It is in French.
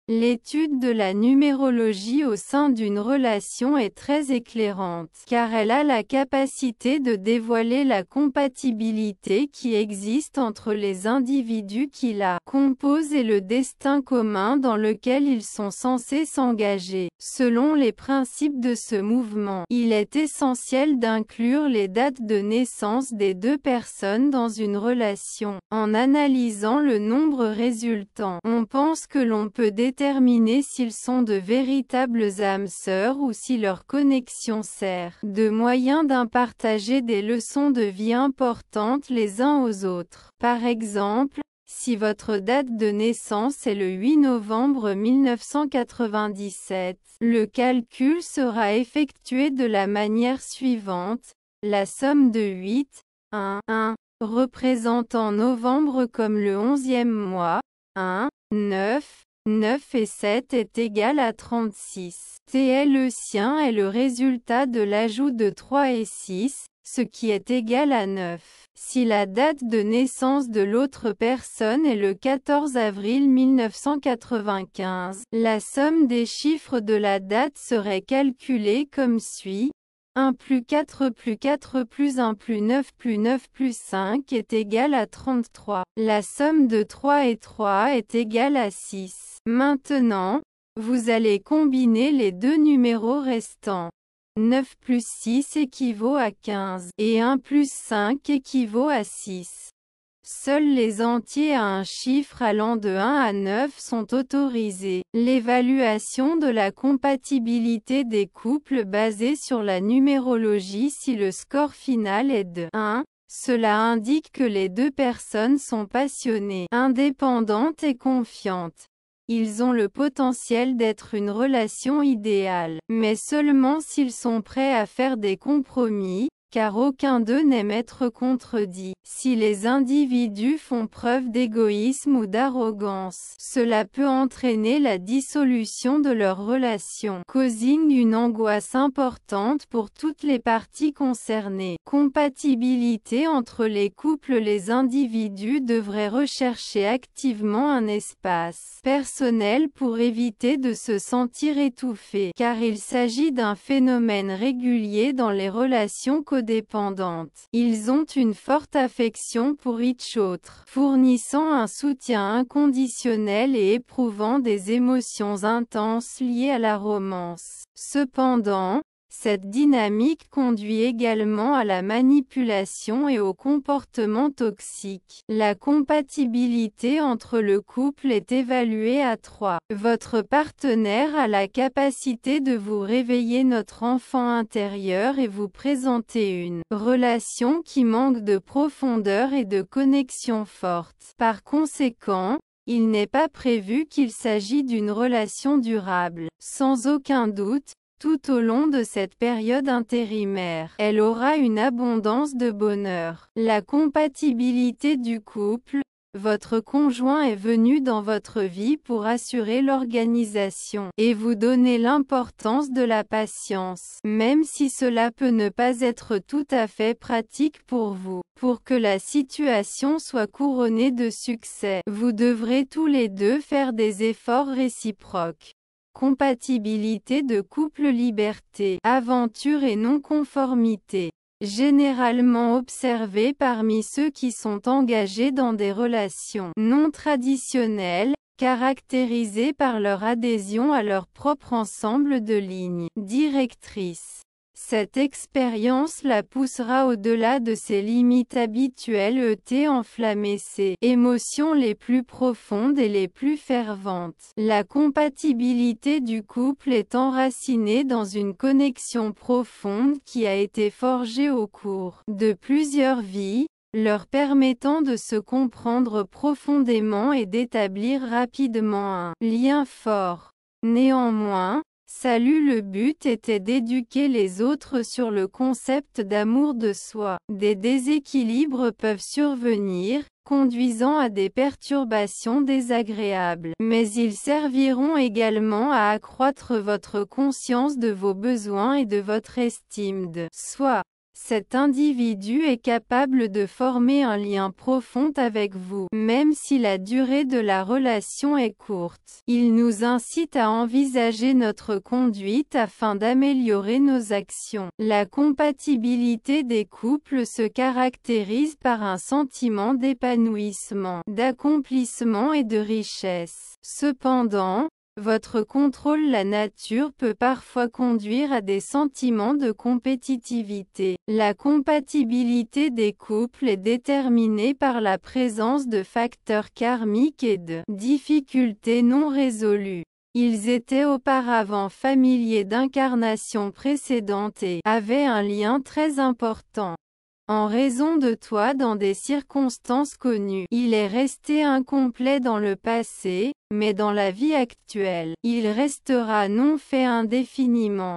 L'étude de la numérologie au sein d'une relation est très éclairante, car elle a la capacité de dévoiler la compatibilité qui existe entre les individus qui la composent et le destin commun dans lequel ils sont censés s'engager. Selon les principes de ce mouvement, il est essentiel d'inclure les dates de naissance des deux personnes dans une relation. En analysant le nombre résultant, on pense que l'on peut déterminer s'ils sont de véritables âmes sœurs ou si leur connexion sert de moyen d'impartager des leçons de vie importantes les uns aux autres. Par exemple, si votre date de naissance est le 8 novembre 1997, le calcul sera effectué de la manière suivante: la somme de 8, 1, 1, représentant novembre comme le 11e mois, 1, 9, 9 et 7 est égal à 36. Le sien est le résultat de l'ajout de 3 et 6, ce qui est égal à 9. Si la date de naissance de l'autre personne est le 14 avril 1995, la somme des chiffres de la date serait calculée comme suit: 1 plus 4 plus 4 plus 1 plus 9 plus 9 plus 5 est égal à 33. La somme de 3 et 3 est égale à 6. Maintenant, vous allez combiner les deux numéros restants. 9 plus 6 équivaut à 15, et 1 plus 5 équivaut à 6. Seuls les entiers à un chiffre allant de 1 à 9 sont autorisés. L'évaluation de la compatibilité des couples basée sur la numérologie. Si le score final est de 1, cela indique que les deux personnes sont passionnées, indépendantes et confiantes. Ils ont le potentiel d'être une relation idéale, mais seulement s'ils sont prêts à faire des compromis, car aucun d'eux n'aime être contredit. Si les individus font preuve d'égoïsme ou d'arrogance, cela peut entraîner la dissolution de leur relation, causing une angoisse importante pour toutes les parties concernées. Compatibilité entre les couples. Les individus devraient rechercher activement un espace personnel pour éviter de se sentir étouffés, car il s'agit d'un phénomène régulier dans les relations codépendantes. Ils ont une forte affection pour each autre, fournissant un soutien inconditionnel et éprouvant des émotions intenses liées à la romance. Cependant, cette dynamique conduit également à la manipulation et au comportement toxique. La compatibilité entre le couple est évaluée à 3. Votre partenaire a la capacité de vous réveiller notre enfant intérieur et vous présenter une relation qui manque de profondeur et de connexion forte. Par conséquent, il n'est pas prévu qu'il s'agit d'une relation durable. Sans aucun doute, tout au long de cette période intérimaire, elle aura une abondance de bonheur. La compatibilité du couple. Votre conjoint est venu dans votre vie pour assurer l'organisation et vous donner l'importance de la patience, même si cela peut ne pas être tout à fait pratique pour vous. Pour que la situation soit couronnée de succès, vous devrez tous les deux faire des efforts réciproques. Compatibilité de couple. Liberté, aventure et non-conformité. Généralement observée parmi ceux qui sont engagés dans des relations non traditionnelles, caractérisées par leur adhésion à leur propre ensemble de lignes directrices. Cette expérience la poussera au-delà de ses limites habituelles et enflammer ses émotions les plus profondes et les plus ferventes. La compatibilité du couple est enracinée dans une connexion profonde qui a été forgée au cours de plusieurs vies, leur permettant de se comprendre profondément et d'établir rapidement un lien fort. Néanmoins, le but était d'éduquer les autres sur le concept d'amour de soi. Des déséquilibres peuvent survenir, conduisant à des perturbations désagréables. Mais ils serviront également à accroître votre conscience de vos besoins et de votre estime de soi. Cet individu est capable de former un lien profond avec vous, même si la durée de la relation est courte. Il nous incite à envisager notre conduite afin d'améliorer nos actions. La compatibilité des couples se caractérise par un sentiment d'épanouissement, d'accomplissement et de richesse. Cependant, votre contrôle la nature peut parfois conduire à des sentiments de compétitivité. La compatibilité des couples est déterminée par la présence de facteurs karmiques et de difficultés non résolues. Ils étaient auparavant familiers d'incarnations précédentes et avaient un lien très important. En raison de toi dans des circonstances connues, il est resté incomplet dans le passé, mais dans la vie actuelle, il restera non fait indéfiniment.